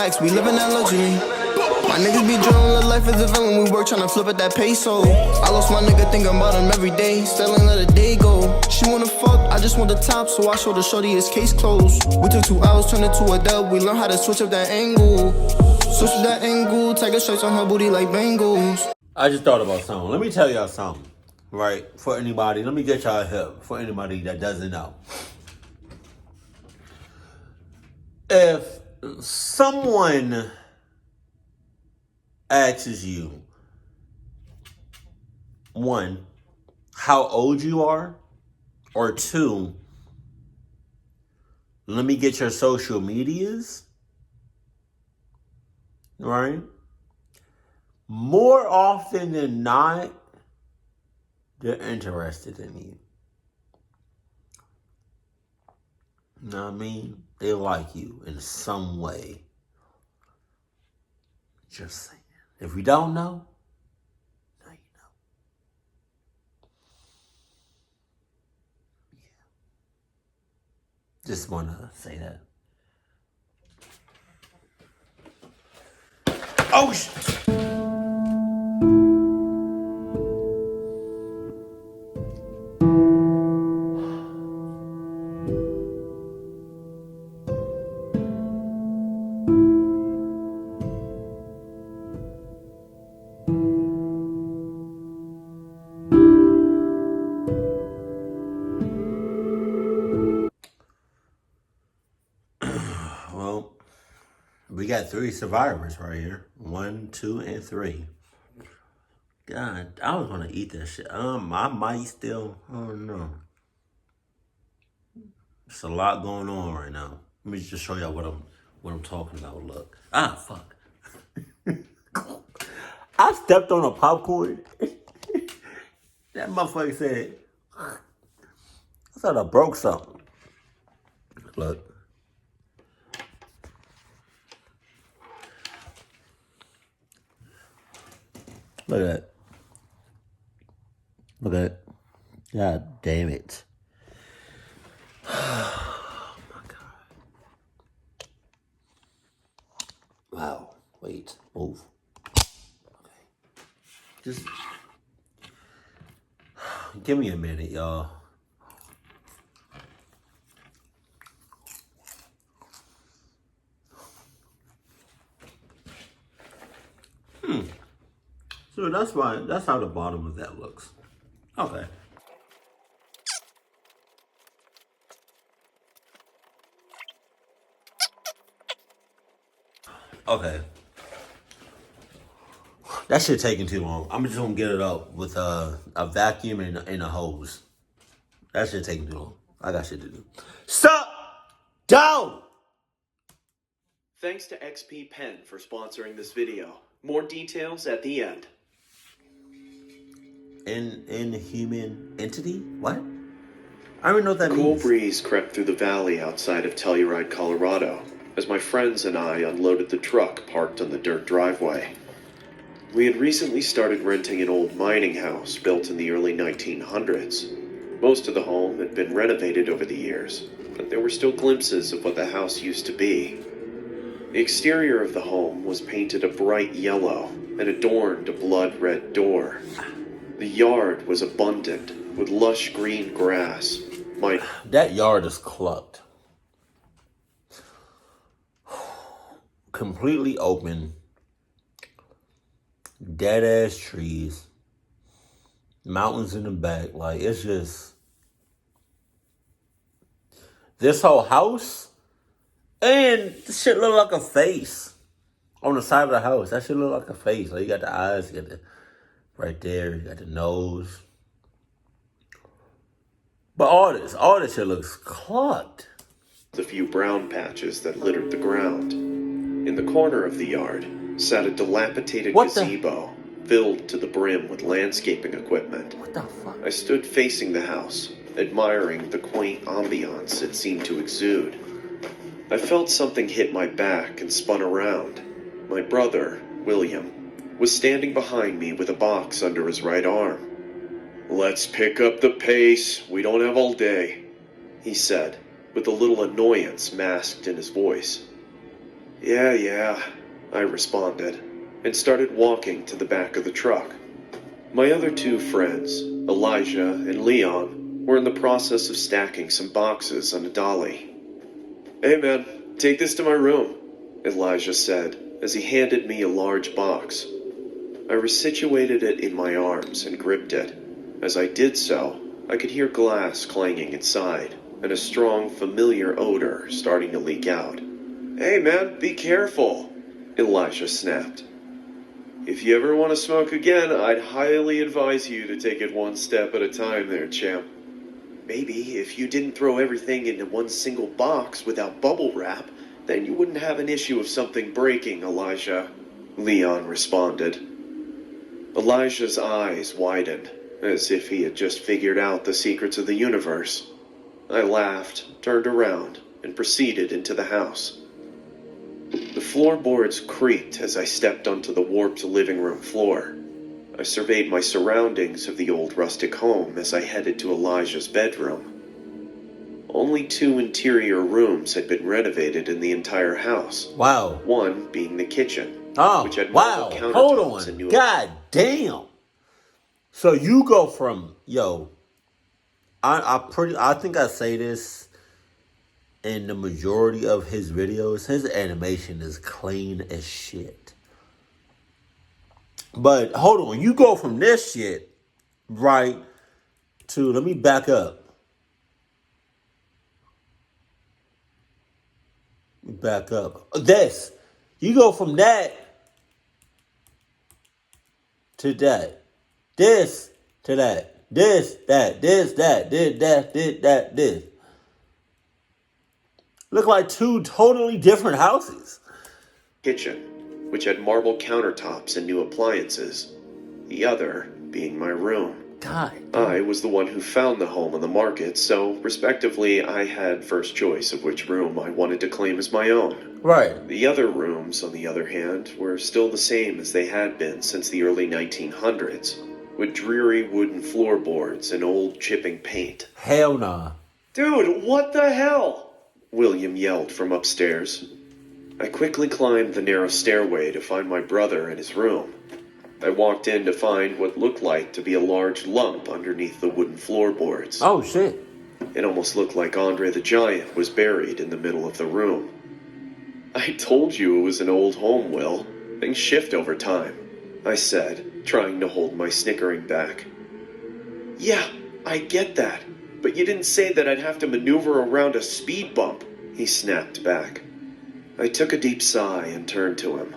We living that luxury. My niggas be drilling life as a villain. We work tryna flip at that peso. I lost my nigga thinking about him every day. Still ain't let a day go. She wanna fuck, I just want the top, so I showed the shorty his case closed. We took 2 hours, turned it to a dub. We learned how to switch up that angle. Switch up that angle, tiger stripes on her booty like bangles. I just thought about something. Let me tell y'all something, right? For anybody, let me get y'all hip. For anybody that doesn't know. If someone asks you, 1, how old you are, or 2, let me get your social medias, right? More often than not, they're interested in you. You know what I mean? They like you in some way. Just saying. If you don't know, now you know. Yeah. Just want to say that. Oh, well, we got 3 survivors right here. 1, 2, and 3. God, I was gonna eat that shit. I might still. I don't know. It's a lot going on right now. Let me just show y'all what I'm talking about. Look. Fuck. I stepped on a popcorn. That motherfucker said, I thought I broke something. Look. Look at that. Look at it. God damn it. Oh my God. Wow. Wait. Move. Okay. Just give me a minute, y'all. So that's how the bottom of that looks. Okay. Okay. That shit taking too long. I'm just gonna get it up with a vacuum and a hose. That shit taking too long. I got shit to do. Stop! Down! Thanks to XP Pen for sponsoring this video. More details at the end. Inhuman entity? What? I don't even know what that means. A cool breeze crept through the valley outside of Telluride, Colorado, as my friends and I unloaded the truck parked on the dirt driveway. We had recently started renting an old mining house built in the early 1900s. Most of the home had been renovated over the years, but there were still glimpses of what the house used to be. The exterior of the home was painted a bright yellow and adorned a blood-red door. The yard was abundant with lush green grass. That yard is clucked. Completely open. Dead ass trees. Mountains in the back. Like, it's just. This whole house. And this shit look like a face. On the side of the house. That shit look like a face. Like, you got the eyes. You got the. Right there. You got the nose. But all this shit looks clucked. The few brown patches that littered the ground. In the corner of the yard sat a dilapidated gazebo filled to the brim with landscaping equipment. What the fuck? I stood facing the house, admiring the quaint ambiance it seemed to exude. I felt something hit my back and spun around. My brother, William, was standing behind me with a box under his right arm. "Let's pick up the pace. We don't have all day," he said, with a little annoyance masked in his voice. Yeah, I responded, and started walking to the back of the truck. My other two friends, Elijah and Leon, were in the process of stacking some boxes on a dolly. Hey man, take this to my room, Elijah said as he handed me a large box. I resituated it in my arms and gripped it. As I did so, I could hear glass clanging inside and a strong, familiar odor starting to leak out. Hey man, be careful, Elijah snapped. If you ever want to smoke again, I'd highly advise you to take it one step at a time there, champ. Maybe if you didn't throw everything into one single box without bubble wrap, then you wouldn't have an issue of something breaking, Elijah, Leon responded. Elijah's eyes widened, as if he had just figured out the secrets of the universe. I laughed, turned around, and proceeded into the house. The floorboards creaked as I stepped onto the warped living room floor. I surveyed my surroundings of the old rustic home as I headed to Elijah's bedroom. Only 2 interior rooms had been renovated in the entire house. Wow. One being the kitchen, which had wow. marble countertops Hold on. and new. God damn. So you go from, I think I say this in the majority of his videos. His animation is clean as shit. But hold on, you go from this shit, right, to, let me back up. This. You go from that to that. This to that. This, that, this, that, this. Look like 2 totally different houses. Kitchen, which had marble countertops and new appliances. The other being my room. God. I was the one who found the home on the market, so respectively I had first choice of which room I wanted to claim as my own. Right. The other rooms, on the other hand, were still the same as they had been since the early 1900s, with dreary wooden floorboards and old chipping paint. Hell nah. Dude, what the hell? William yelled from upstairs. I quickly climbed the narrow stairway to find my brother in his room. I walked in to find what looked like to be a large lump underneath the wooden floorboards. Oh, shit. It almost looked like Andre the Giant was buried in the middle of the room. I told you it was an old home, Will. Things shift over time, I said, trying to hold my snickering back. Yeah, I get that, but you didn't say that I'd have to maneuver around a speed bump, he snapped back. I took a deep sigh and turned to him.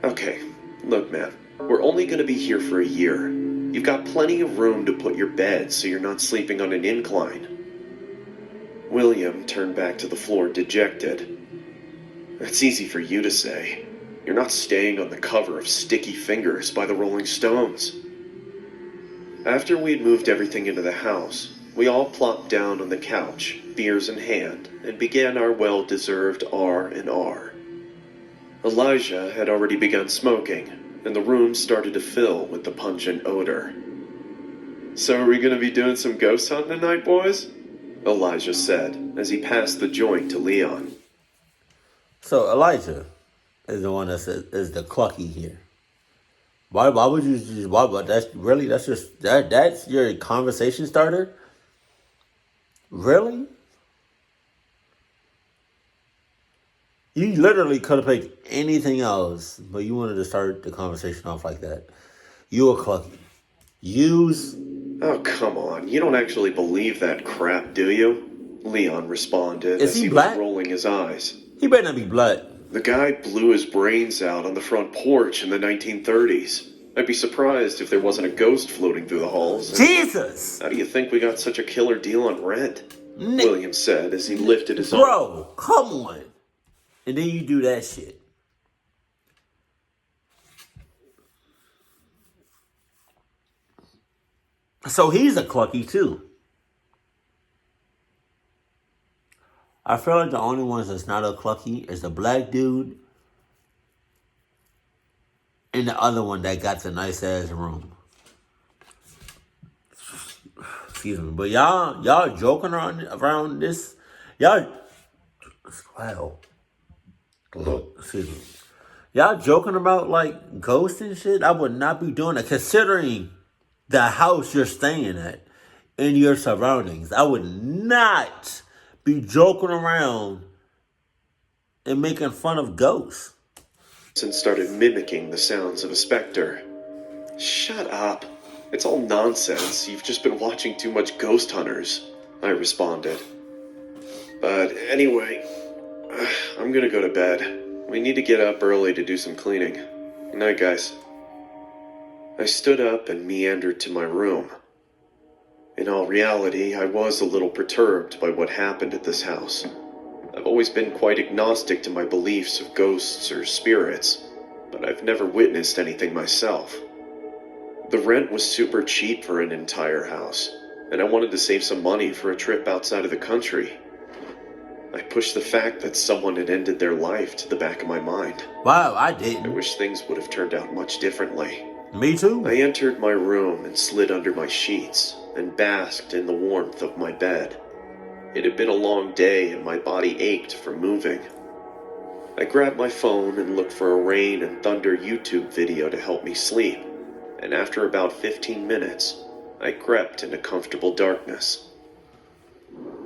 Okay, look, man, we're only going to be here for a year. You've got plenty of room to put your bed so you're not sleeping on an incline. William turned back to the floor dejected. That's easy for you to say. You're not staying on the cover of Sticky Fingers by the Rolling Stones. After we'd moved everything into the house, we all plopped down on the couch, beers in hand, and began our well-deserved R&R. Elijah had already begun smoking, and the room started to fill with the pungent odor. So are we going to be doing some ghost hunting tonight, boys? Elijah said, as he passed the joint to Leon. So Elijah is the one is the clucky here. Why would you just, that's your conversation starter? Really? You literally could have picked anything else, but you wanted to start the conversation off like that. You a clucky. Oh, come on. You don't actually believe that crap, do you? Leon responded Is as he he black? was rolling his eyes. He better not be blood. The guy blew his brains out on the front porch in the 1930s. I'd be surprised if there wasn't a ghost floating through the halls. Jesus! How do you think we got such a killer deal on rent? William said as he lifted his arm. Bro, come on. And then you do that shit. So he's a clucky too. I feel like the only ones that's not a clucky is the black dude and the other one that got the nice ass room. Excuse me. But y'all joking around this. Y'all, wow. Excuse me. Y'all joking about like ghosts and shit? I would not be doing that considering the house you're staying at and your surroundings. I would not be joking around and making fun of ghosts. And started mimicking the sounds of a specter. Shut up. It's all nonsense. You've just been watching too much Ghost Hunters, I responded. But anyway, I'm gonna go to bed. We need to get up early to do some cleaning. Good night, guys. I stood up and meandered to my room. In all reality, I was a little perturbed by what happened at this house. I've always been quite agnostic to my beliefs of ghosts or spirits, but I've never witnessed anything myself. The rent was super cheap for an entire house, and I wanted to save some money for a trip outside of the country. I pushed the fact that someone had ended their life to the back of my mind. Wow, I I didn't. wish things would have turned out much differently. Me too. I entered my room and slid under my sheets and basked in the warmth of my bed. It had been a long day and my body ached from moving. I grabbed my phone and looked for a rain and thunder YouTube video to help me sleep, and after about 15 minutes, I crept into comfortable darkness.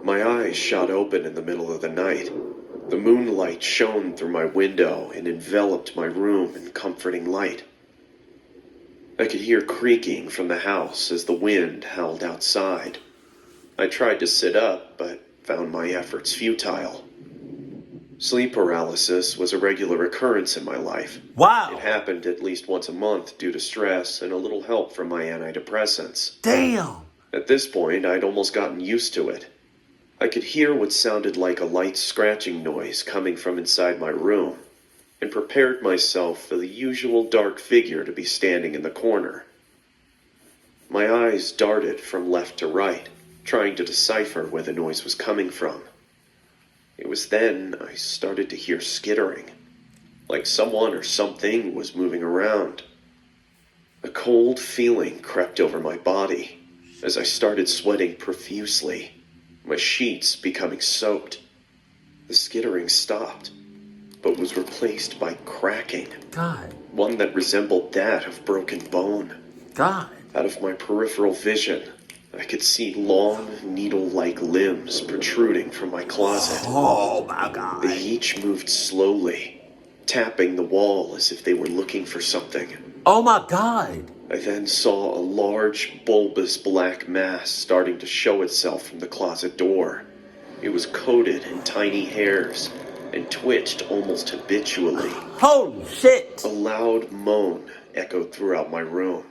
My eyes shot open in the middle of the night. The moonlight shone through my window and enveloped my room in comforting light. I could hear creaking from the house as the wind howled outside. I tried to sit up, but found my efforts futile. Sleep paralysis was a regular occurrence in my life. Wow. It happened at least once a month due to stress and a little help from my antidepressants. Damn. At this point, I'd almost gotten used to it. I could hear what sounded like a light scratching noise coming from inside my room, and prepared myself for the usual dark figure to be standing in the corner. My eyes darted from left to right, trying to decipher where the noise was coming from. It was then I started to hear skittering, like someone or something was moving around. A cold feeling crept over my body as I started sweating profusely, my sheets becoming soaked. The skittering stopped, but was replaced by cracking, God. one that resembled that of broken bone. God. Out of my peripheral vision, I could see long, needle-like limbs protruding from my closet. Oh my God. They each moved slowly, tapping the wall as if they were looking for something. Oh my God. I then saw a large, bulbous black mass starting to show itself from the closet door. It was coated in tiny hairs and twitched almost habitually. Holy shit. A loud moan echoed throughout my room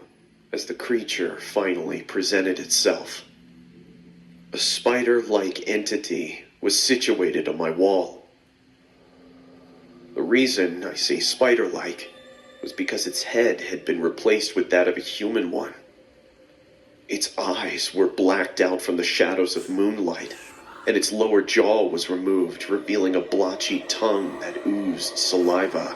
as the creature finally presented itself. A spider-like entity was situated on my wall. The reason I say spider-like was because its head had been replaced with that of a human one. Its eyes were blacked out from the shadows of moonlight, and its lower jaw was removed, revealing a blotchy tongue that oozed saliva.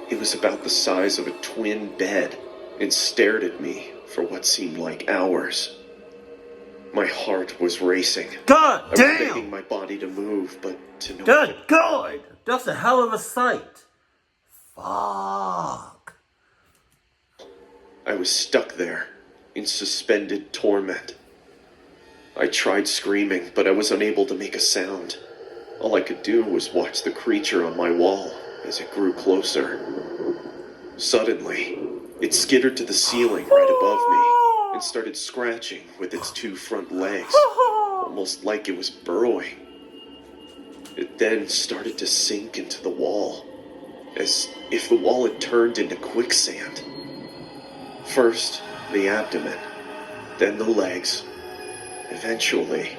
It was about the size of a twin bed and stared at me for what seemed like hours. My heart was racing. God I was begging damn. my body to move, but to no Good God. That's a hell of a sight. Fuck. I was stuck there, in suspended torment. I tried screaming, but I was unable to make a sound. All I could do was watch the creature on my wall as it grew closer. Suddenly, it skittered to the ceiling right above me and started scratching with its two front legs, almost like it was burrowing. It then started to sink into the wall, as if the wall had turned into quicksand. First, the abdomen, then the legs. Eventually,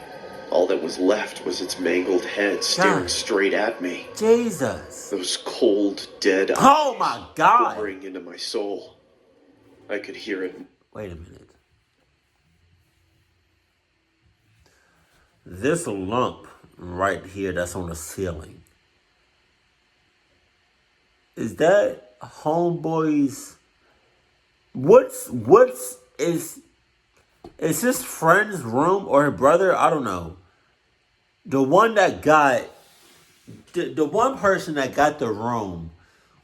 all that was left was its mangled head staring straight at me. Jesus. Those cold, dead eyes Oh my God. boring into my soul. I could hear it. Wait a minute. This lump right here that's on the ceiling. Is that homeboy's? Is his friend's room or his brother? I don't know. The one that got the one person that got the room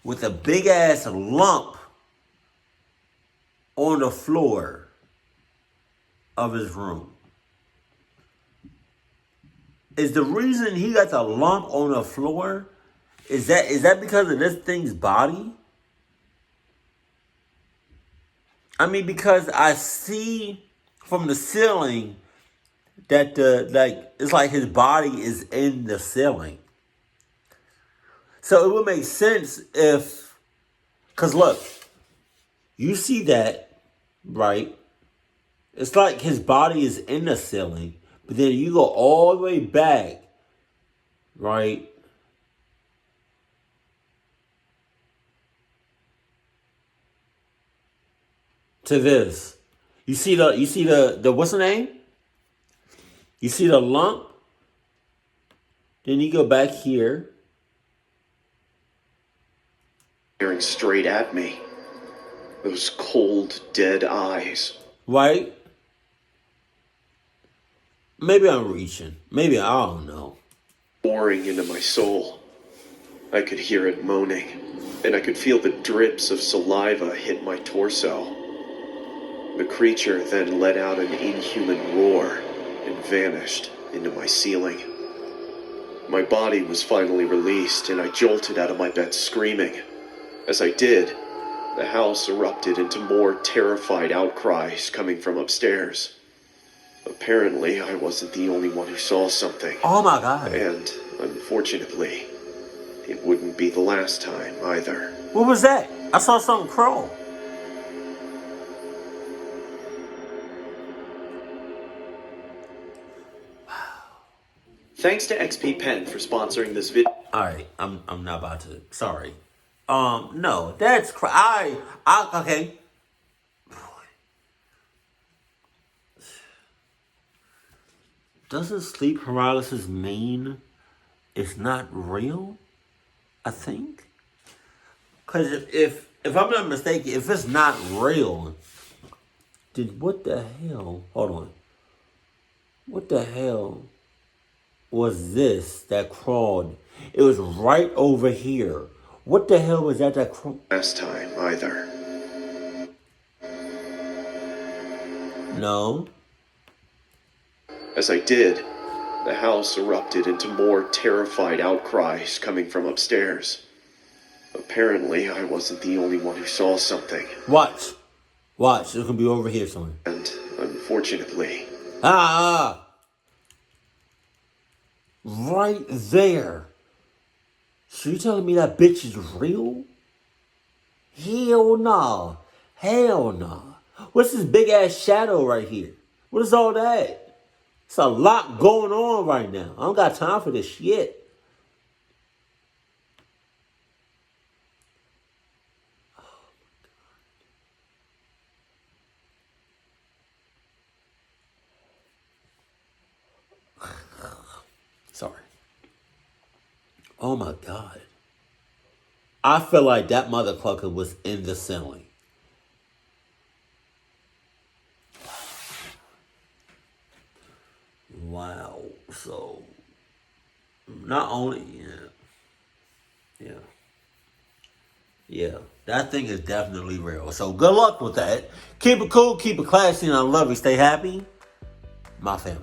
with a big ass lump on the floor of his room. Is the reason he got the lump on the floor, is that because of this thing's body? I mean, because I see from the ceiling that it's like his body is in the ceiling. So it would make sense if, because look, you see that, right? It's like his body is in the ceiling, but then you go all the way back, right? To this. You see the what's the name? You see the lump? Then you go back here. Staring straight at me. Those cold, dead eyes. Right? Maybe I'm reaching. Maybe, I don't know. Boring into my soul. I could hear it moaning, and I could feel the drips of saliva hit my torso. The creature then let out an inhuman roar and vanished into my ceiling. My body was finally released, and I jolted out of my bed screaming. As I did, the house erupted into more terrified outcries coming from upstairs. Apparently, I wasn't the only one who saw something. Oh my God. And, unfortunately, it wouldn't be the last time either. What was that? I saw something crawl. Thanks to XP Pen for sponsoring this video. Alright, I'm not about to. Sorry. No, that's I okay. Doesn't sleep paralysis mean it's not real? I think. Cause if I'm not mistaken, if it's not real, then what the hell? Hold on. What the hell was this that crawled? It was right over here. What the hell was that crawled? Last time either. No. As I did, the house erupted into more terrified outcries coming from upstairs. Apparently, I wasn't the only one who saw something. Watch. It's gonna be over here somewhere. And, unfortunately... Right there. So you telling me that bitch is real? Hell nah. Hell nah. What's this big ass shadow right here? What is all that? It's a lot going on right now. I don't got time for this shit. Sorry. Oh my God. I feel like that motherfucker was in the ceiling. Wow. So, not only, yeah, that thing is definitely real. So, good luck with that. Keep it cool, keep it classy, and I love you. Stay happy. My family.